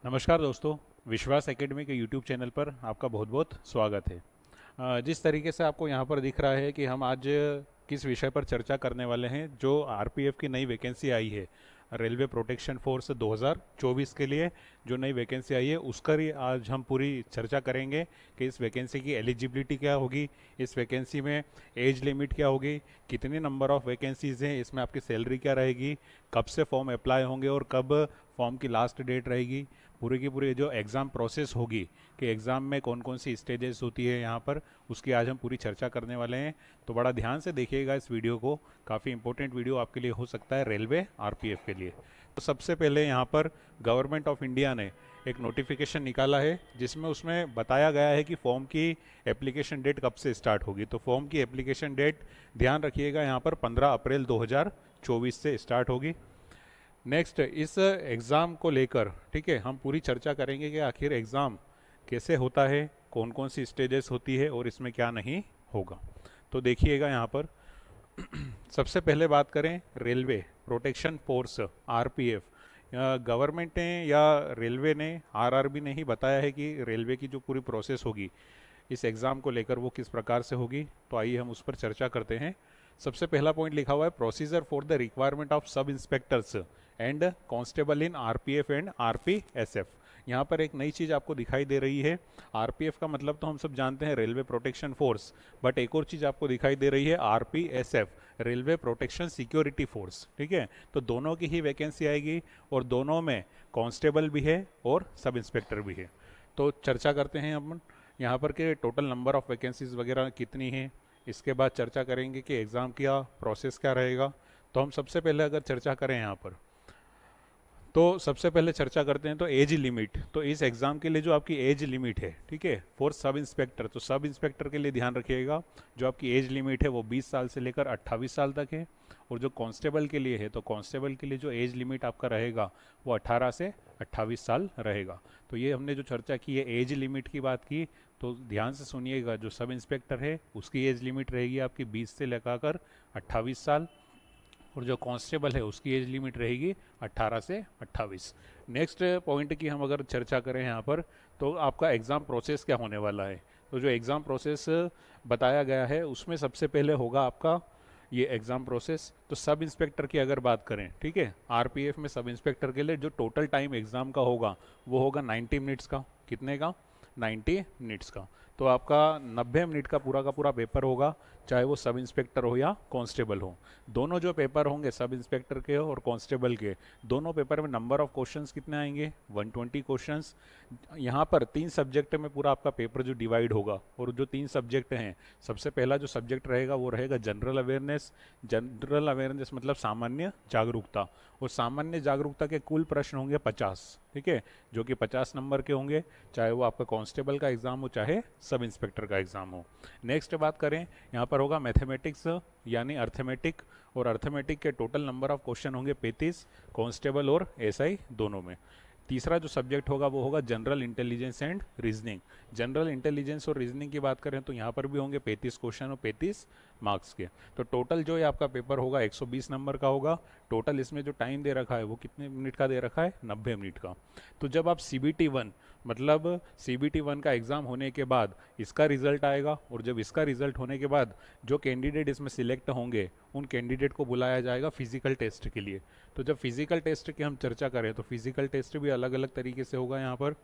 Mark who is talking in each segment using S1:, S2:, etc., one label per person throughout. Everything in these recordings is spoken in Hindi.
S1: नमस्कार दोस्तों। विश्वास एकेडमी के यूट्यूब चैनल पर आपका बहुत बहुत स्वागत है। जिस तरीके से आपको यहाँ पर दिख रहा है कि हम आज किस विषय पर चर्चा करने वाले हैं, जो आरपीएफ की नई वैकेंसी आई है, रेलवे प्रोटेक्शन फोर्स 2024 के लिए जो नई वैकेंसी आई है उसका ही आज हम पूरी चर्चा करेंगे कि इस वैकेंसी की एलिजिबिलिटी क्या होगी, इस वैकेंसी में एज लिमिट क्या होगी, कितने नंबर ऑफ वैकेंसीज़ हैं, इसमें आपकी सैलरी क्या रहेगी, कब से फॉर्म अप्लाई होंगे और कब फॉर्म की लास्ट डेट रहेगी, पूरी की पूरी जो एग्ज़ाम प्रोसेस होगी कि एग्ज़ाम में कौन कौन सी स्टेजेस होती है यहाँ पर, उसकी आज हम पूरी चर्चा करने वाले हैं। तो बड़ा ध्यान से देखिएगा इस वीडियो को, काफ़ी इंपॉर्टेंट वीडियो आपके लिए हो सकता है रेलवे आरपीएफ के लिए। तो सबसे पहले यहाँ पर गवर्नमेंट ऑफ इंडिया ने एक नोटिफिकेशन निकाला है जिसमें उसमें बताया गया है कि फॉर्म की एप्लीकेशन डेट कब से स्टार्ट होगी। तो फॉर्म की एप्लीकेशन डेट ध्यान रखिएगा यहाँ पर 15 अप्रैल 2024 से स्टार्ट होगी। नेक्स्ट, इस एग्ज़ाम को लेकर ठीक है हम पूरी चर्चा करेंगे कि आखिर एग्ज़ाम कैसे होता है, कौन कौन सी स्टेजेस होती है और इसमें क्या नहीं होगा। तो देखिएगा यहाँ पर सबसे पहले बात करें railway protection force RPF. Government ने या रेलवे ने, आरआरबी ने ही बताया है कि रेलवे की जो पूरी प्रोसेस होगी इस एग्ज़ाम को लेकर वो किस प्रकार से होगी। तो आइए हम उस पर चर्चा करते हैं। सबसे पहला पॉइंट लिखा हुआ है procedure for the requirement of sub inspectors and constable in RPF and RPSF. यहाँ पर एक नई चीज़ आपको दिखाई दे रही है। आरपीएफ का मतलब तो हम सब जानते हैं रेलवे प्रोटेक्शन फोर्स, बट एक और चीज़ आपको दिखाई दे रही है RPSF, railway protection security force. ठीक है, तो दोनों की ही वैकेंसी आएगी और दोनों में कांस्टेबल भी है और सब इंस्पेक्टर भी है। तो चर्चा करते हैं अपन यहाँ पर कि टोटल नंबर ऑफ वैकेंसीज वगैरह कितनी हैं। इसके बाद चर्चा करेंगे कि एग्ज़ाम का प्रोसेस क्या रहेगा। तो हम सबसे पहले अगर चर्चा करें यहाँ पर, तो सबसे पहले चर्चा करते हैं तो एज लिमिट। तो इस एग्ज़ाम के लिए जो आपकी एज लिमिट है, ठीक है, फॉर सब इंस्पेक्टर, तो सब इंस्पेक्टर के लिए ध्यान रखिएगा जो आपकी एज लिमिट है वो 20 साल से लेकर 28 साल तक है। और जो कांस्टेबल के लिए है, तो कांस्टेबल के लिए जो एज लिमिट आपका रहेगा वो 18 से 28 साल रहेगा। तो ये हमने जो चर्चा की है एज लिमिट की बात की, तो ध्यान से सुनिएगा। जो सब इंस्पेक्टर है उसकी एज लिमिट रहेगी आपकी 20 से लगाकर 28 साल, और जो कांस्टेबल है उसकी एज लिमिट रहेगी 18 से 28। नेक्स्ट पॉइंट की हम अगर चर्चा करें यहाँ पर, तो आपका एग्ज़ाम प्रोसेस क्या होने वाला है। तो जो एग्ज़ाम प्रोसेस बताया गया है उसमें सबसे पहले होगा आपका ये एग्ज़ाम प्रोसेस। तो सब इंस्पेक्टर की अगर बात करें, ठीक है, आरपीएफ में सब इंस्पेक्टर के लिए जो टोटल टाइम एग्ज़ाम का होगा वो होगा 90 मिनट्स का। कितने का? 90 मिनट्स का। तो आपका 90 मिनट का पूरा पेपर होगा, चाहे वो सब इंस्पेक्टर हो या कांस्टेबल हो। दोनों जो पेपर होंगे सब इंस्पेक्टर के और कांस्टेबल के, दोनों पेपर में नंबर ऑफ क्वेश्चंस कितने आएंगे? 120 क्वेश्चंस। यहाँ पर 3 सब्जेक्ट में पूरा आपका पेपर जो डिवाइड होगा, और जो 3 सब्जेक्ट हैं, सबसे पहला जो सब्जेक्ट रहेगा वो रहेगा जनरल अवेयरनेस। जनरल अवेयरनेस मतलब सामान्य जागरूकता, और सामान्य जागरूकता के कुल प्रश्न होंगे 50, ठीक है, जो कि 50 नंबर के होंगे, चाहे वो आपका कांस्टेबल का एग्ज़ाम हो चाहे सब इंस्पेक्टर का एग्ज़ाम हो। नेक्स्ट बात करें, यहाँ पर होगा मैथमेटिक्स यानी अर्थमेटिक, और अर्थमेटिक के टोटल नंबर ऑफ क्वेश्चन होंगे 35, कांस्टेबल और एसआई दोनों में। तीसरा जो सब्जेक्ट होगा वो होगा general intelligence and reasoning. General intelligence और रीजनिंग की बात करें तो यहाँ पर भी होंगे 35 क्वेश्चन और 35 मार्क्स के। तो टोटल जो है आपका पेपर होगा 120 नंबर का होगा। टोटल इसमें जो टाइम दे रखा है वो कितने मिनट का दे रखा है? 90 मिनट का। तो जब आप सीबीटी 1 मतलब सीबीटी 1 का एग्ज़ाम होने के बाद इसका रिजल्ट आएगा, और जब इसका रिजल्ट होने के बाद जो कैंडिडेट इसमें सिलेक्ट होंगे उन कैंडिडेट को बुलाया जाएगा फिजिकल टेस्ट के लिए। तो जब फिजिकल टेस्ट की हम चर्चा करें तो फिजिकल टेस्ट भी अलग अलग तरीके से होगा यहाँ पर।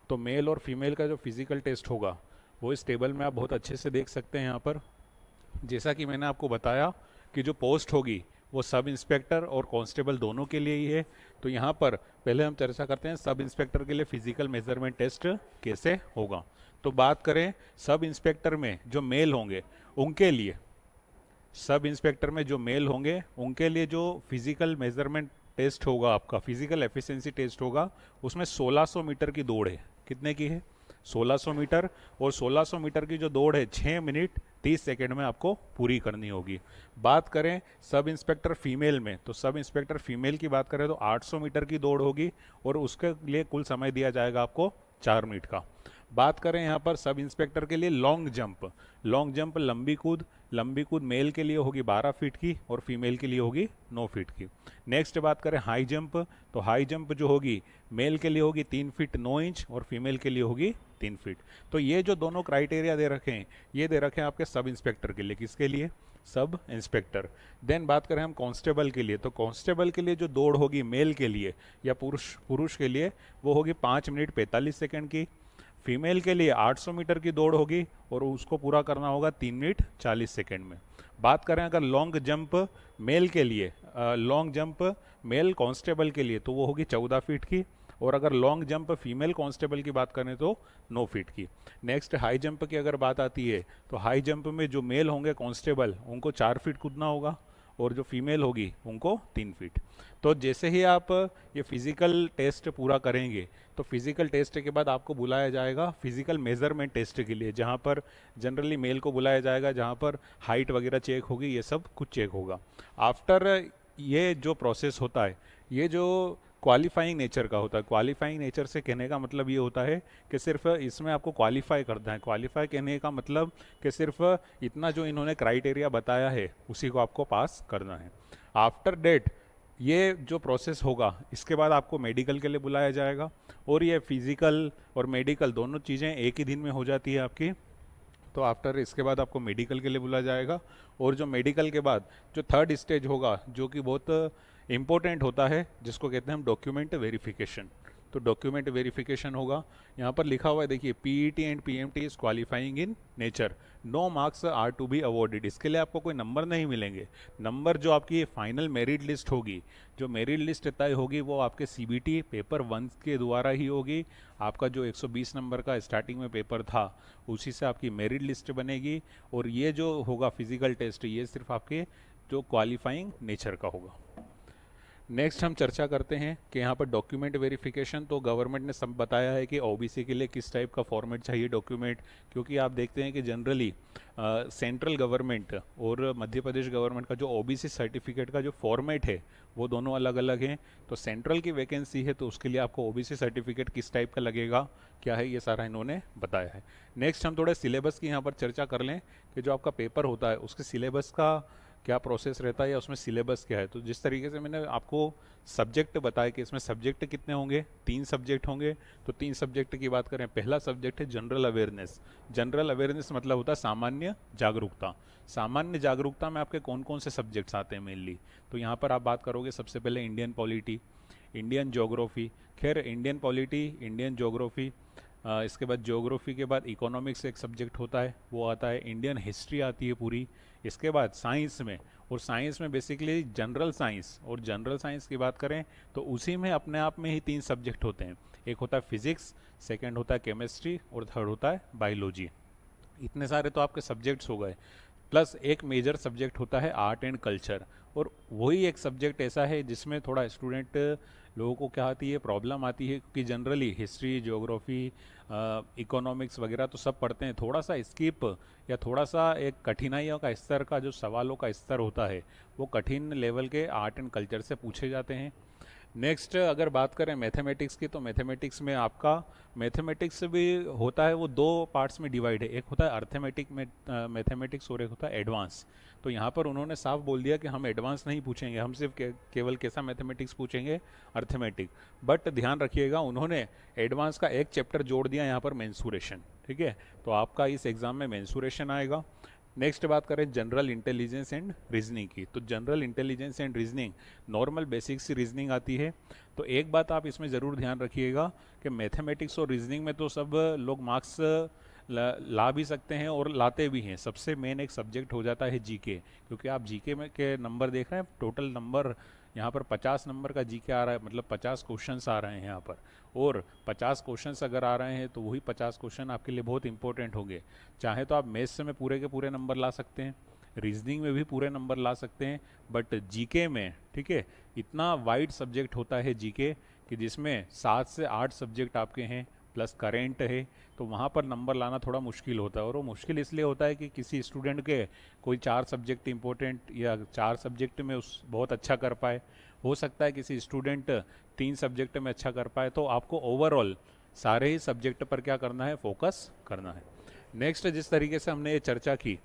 S1: तो मेल और फीमेल का जो फिजिकल टेस्ट होगा वो इस टेबल में आप बहुत अच्छे से देख सकते हैं यहाँ पर। जैसा कि मैंने आपको बताया कि जो पोस्ट होगी वो सब इंस्पेक्टर और कांस्टेबल दोनों के लिए ही है। तो यहाँ पर पहले हम चर्चा करते हैं सब इंस्पेक्टर के लिए फिजिकल मेजरमेंट टेस्ट कैसे होगा। तो बात करें सब इंस्पेक्टर में जो मेल होंगे उनके लिए, सब इंस्पेक्टर में जो मेल होंगे उनके लिए जो फिजिकल मेजरमेंट टेस्ट होगा, आपका फिजिकल एफिशिएंसी टेस्ट होगा, उसमें 1600 मीटर की दौड़ है। कितने की है? 1600 मीटर। और 1600 मीटर की जो दौड़ है 6 मिनट 30 सेकेंड में आपको पूरी करनी होगी। बात करें सब इंस्पेक्टर फीमेल में, तो सब इंस्पेक्टर फीमेल की बात करें तो 800 मीटर की दौड़ होगी, और उसके लिए कुल समय दिया जाएगा आपको 4 मिनट का। बात करें यहाँ पर सब इंस्पेक्टर के लिए लॉन्ग जंप, लंबी कूद, लंबी कूद मेल के लिए होगी 12 फीट की और फीमेल के लिए होगी 9 फीट की। नेक्स्ट बात करें हाई जंप, तो हाई जंप जो होगी मेल के लिए होगी 3 फीट 9 इंच और फीमेल के लिए होगी 3 फीट। तो ये जो दोनों क्राइटेरिया दे रखे हैं, ये दे रखे हैं आपके सब इंस्पेक्टर के लिए। किसके लिए? Sub inspector. देन बात करें हम कांस्टेबल के लिए, तो कांस्टेबल के लिए जो दौड़ होगी मेल के लिए या पुरुष पुरुष के लिए वो होगी 5 मिनट 45 सेकंड की। फीमेल के लिए 800 मीटर की दौड़ होगी और उसको पूरा करना होगा 3 मिनट 40 सेकंड में। बात करें अगर लॉन्ग जंप मेल के लिए, लॉन्ग जंप मेल कांस्टेबल के लिए तो वो होगी 14 फीट की, और अगर लॉन्ग जंप फीमेल कांस्टेबल की बात करें तो 9 फीट की। नेक्स्ट हाई जंप की अगर बात आती है तो हाई जंप में जो मेल होंगे कांस्टेबल उनको 4 फीट कूदना होगा और जो फीमेल होगी उनको 3 फीट। तो जैसे ही आप ये फिजिकल टेस्ट पूरा करेंगे तो फिजिकल टेस्ट के बाद आपको बुलाया जाएगा फिजिकल मेजरमेंट टेस्ट के लिए, जहाँ पर जनरली मेल को बुलाया जाएगा, जहाँ पर हाइट वगैरह चेक होगी, ये सब कुछ चेक होगा। आफ्टर ये जो प्रोसेस होता है ये जो क्वालिफाइंग नेचर का होता है, क्वालिफाइंग नेचर से कहने का मतलब ये होता है कि सिर्फ इसमें आपको क्वालिफाई करना है। क्वालिफाई कहने का मतलब कि सिर्फ इतना जो इन्होंने क्राइटेरिया बताया है उसी को आपको पास करना है। आफ्टर डेट ये जो प्रोसेस होगा इसके बाद आपको मेडिकल के लिए बुलाया जाएगा, और ये फिजिकल और मेडिकल दोनों चीज़ें एक ही दिन में हो जाती है आपकी। तो आफ्टर इसके बाद आपको मेडिकल के लिए बुलाया जाएगा, और जो मेडिकल के बाद जो थर्ड स्टेज होगा जो कि बहुत इम्पोर्टेंट होता है जिसको कहते हैं हम डॉक्यूमेंट वेरिफिकेशन। तो डॉक्यूमेंट वेरिफिकेशन होगा, यहाँ पर लिखा हुआ है देखिए, PET and PMT is qualifying in nature, no marks are to be awarded. इसके लिए आपको कोई नंबर नहीं मिलेंगे। नंबर जो आपकी फाइनल मेरिट लिस्ट होगी, जो मेरिट लिस्ट तय होगी वो आपके सीबीटी पेपर 1 के द्वारा ही होगी। आपका जो 120 नंबर का स्टार्टिंग में पेपर था उसी से आपकी मेरिट लिस्ट बनेगी, और ये जो होगा फिजिकल टेस्ट ये सिर्फ आपके जो क्वालिफाइंग नेचर का होगा। नेक्स्ट हम चर्चा करते हैं कि यहाँ पर डॉक्यूमेंट वेरिफिकेशन, तो गवर्नमेंट ने सब बताया है कि ओबीसी के लिए किस टाइप का फॉर्मेट चाहिए डॉक्यूमेंट, क्योंकि आप देखते हैं कि जनरली सेंट्रल गवर्नमेंट और मध्य प्रदेश गवर्नमेंट का जो ओबीसी सर्टिफिकेट का जो फॉर्मेट है वो दोनों अलग अलग हैं। तो सेंट्रल की वैकेंसी है तो उसके लिए आपको ओबीसी सर्टिफिकेट किस टाइप का लगेगा, क्या है, ये सारा इन्होंने बताया है। नेक्स्ट हम थोड़े सिलेबस की यहाँ पर चर्चा कर लें कि जो आपका पेपर होता है उसके सिलेबस का क्या प्रोसेस रहता है या उसमें सिलेबस क्या है। तो जिस तरीके से मैंने आपको सब्जेक्ट बताया कि इसमें सब्जेक्ट कितने होंगे, 3 सब्जेक्ट होंगे। तो 3 सब्जेक्ट की बात करें, पहला सब्जेक्ट है जनरल अवेयरनेस। जनरल अवेयरनेस मतलब होता है सामान्य जागरूकता। सामान्य जागरूकता में आपके कौन कौन से सब्जेक्ट्स आते हैं मेनली, तो यहाँ पर आप बात करोगे सबसे पहले इंडियन पॉलिटी, इंडियन ज्योग्राफी। खैर इंडियन पॉलिटी, इंडियन ज्योग्राफी, इसके बाद ज्योग्राफी के बाद इकोनॉमिक्स एक सब्जेक्ट होता है वो आता है, इंडियन हिस्ट्री आती है पूरी। इसके बाद साइंस में, और साइंस में बेसिकली जनरल साइंस, और जनरल साइंस की बात करें तो उसी में अपने आप में ही 3 सब्जेक्ट होते हैं। एक होता है फिजिक्स, सेकंड होता है केमिस्ट्री और थर्ड होता है बायोलॉजी। इतने सारे तो आपके सब्जेक्ट्स हो गए, प्लस एक मेजर सब्जेक्ट होता है आर्ट एंड कल्चर। और वही एक सब्जेक्ट ऐसा है जिसमें थोड़ा स्टूडेंट लोगों को क्या आती है, प्रॉब्लम आती है, क्योंकि जनरली हिस्ट्री, ज्योग्राफी, इकोनॉमिक्स वगैरह तो सब पढ़ते हैं, थोड़ा सा स्किप या थोड़ा सा एक कठिनाइयों का स्तर का जो सवालों का स्तर होता है वो कठिन लेवल के आर्ट एंड कल्चर से पूछे जाते हैं। नेक्स्ट अगर बात करें मैथमेटिक्स की, तो मैथमेटिक्स में आपका मैथमेटिक्स भी होता है, वो 2 पार्ट्स में डिवाइड है। एक होता है अर्थमेटिक में मैथमेटिक्स और एक होता है एडवांस। तो यहाँ पर उन्होंने साफ बोल दिया कि हम एडवांस नहीं पूछेंगे, हम सिर्फ केवल कैसा मैथमेटिक्स पूछेंगे, अर्थमेटिक। बट ध्यान रखिएगा उन्होंने एडवांस का एक चैप्टर जोड़ दिया यहाँ पर, मेंसुरेशन। ठीक है, तो आपका इस एग्ज़ाम में मेंसुरेशन आएगा। नेक्स्ट बात करें जनरल इंटेलिजेंस एंड रीजनिंग की, तो general intelligence and reasoning normal basic सी रीजनिंग आती है। तो एक बात आप इसमें ज़रूर ध्यान रखिएगा कि मैथमेटिक्स और रीजनिंग में तो सब लोग मार्क्स ला भी सकते हैं और लाते भी हैं। सबसे मेन एक सब्जेक्ट हो जाता है जीके, क्योंकि आप जीके में के नंबर देख रहे हैं, टोटल नंबर यहाँ पर 50 नंबर का जीके आ रहा है, मतलब 50 क्वेश्चंस आ रहे हैं यहाँ पर। और 50 क्वेश्चंस अगर आ रहे हैं तो वही 50 क्वेश्चन आपके लिए बहुत इंपॉर्टेंट होंगे। चाहे तो आप मैथ्स में पूरे के पूरे नंबर ला सकते हैं, रीजनिंग में भी पूरे नंबर ला सकते हैं, बट जीके में, ठीक है, इतना वाइड सब्जेक्ट होता है जीके कि जिसमें 7 से 8 सब्जेक्ट आपके हैं प्लस करेंट है, तो वहाँ पर नंबर लाना थोड़ा मुश्किल होता है। और वो मुश्किल इसलिए होता है कि किसी स्टूडेंट के कोई 4 सब्जेक्ट इंपॉर्टेंट या 4 सब्जेक्ट में उस बहुत अच्छा कर पाए, हो सकता है किसी स्टूडेंट 3 सब्जेक्ट में अच्छा कर पाए। तो आपको ओवरऑल सारे ही सब्जेक्ट पर क्या करना है, फोकस करना है। नेक्स्ट जिस तरीके से हमने ये चर्चा की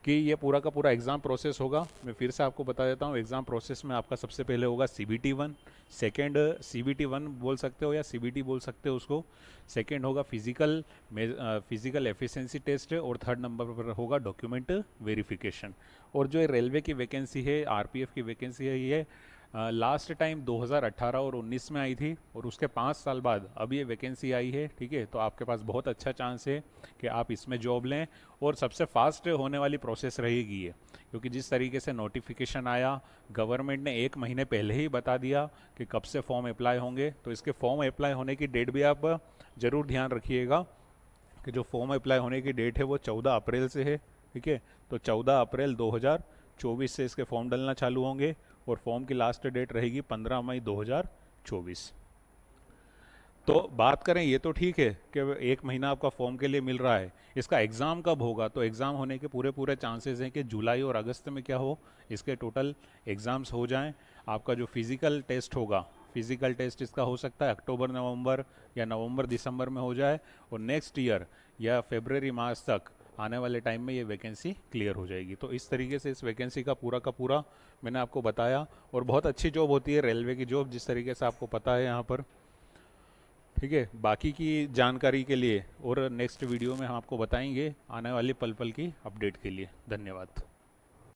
S1: कि ये पूरा का पूरा एग्ज़ाम प्रोसेस होगा। मैं फिर से आपको बता देता हूँ, एग्ज़ाम प्रोसेस में आपका सबसे पहले होगा CBT 1, सेकेंड CBT 1 बोल सकते हो या CBT बोल सकते हो उसको। सेकेंड होगा फिजिकल एफिशिएंसी टेस्ट, और थर्ड नंबर पर होगा डॉक्यूमेंट वेरिफिकेशन। और जो ये रेलवे की वैकेंसी है, RPF की वैकेंसी है, ये लास्ट टाइम 2018 और 19 में आई थी, और उसके 5 साल बाद अब ये वैकेंसी आई है। ठीक है, तो आपके पास बहुत अच्छा चांस है कि आप इसमें जॉब लें, और सबसे फास्ट होने वाली प्रोसेस रहेगी ये, क्योंकि जिस तरीके से नोटिफिकेशन आया, गवर्नमेंट ने 1 महीने पहले ही बता दिया कि कब से फॉर्म अप्लाई होंगे। तो इसके फॉर्म अप्लाई होने की डेट भी आप ज़रूर ध्यान रखिएगा कि जो फॉर्म अप्लाई होने की डेट है वो 14 अप्रैल से है। ठीक है, तो 14 अप्रैल 2024 से इसके फॉर्म डलना चालू होंगे, और फॉर्म की लास्ट डेट रहेगी 15 मई 2024। तो बात करें, ये तो ठीक है कि 1 महीना आपका फॉर्म के लिए मिल रहा है, इसका एग्ज़ाम कब होगा? तो एग्ज़ाम होने के पूरे पूरे चांसेस हैं कि जुलाई और अगस्त में क्या हो, इसके टोटल एग्ज़ाम्स हो जाएं। आपका जो फिज़िकल टेस्ट होगा, फिज़िकल टेस्ट इसका हो सकता है अक्टूबर नवंबर या नवंबर दिसंबर में हो जाए, और नेक्स्ट ईयर या फरवरी मार्च तक आने वाले टाइम में ये वैकेंसी क्लियर हो जाएगी। तो इस तरीके से इस वैकेंसी का पूरा मैंने आपको बताया, और बहुत अच्छी जॉब होती है रेलवे की जॉब, जिस तरीके से आपको पता है यहाँ पर। ठीक है, बाकी की जानकारी के लिए और नेक्स्ट वीडियो में हम आपको बताएंगे आने वाली पल पल की अपडेट के लिए। धन्यवाद।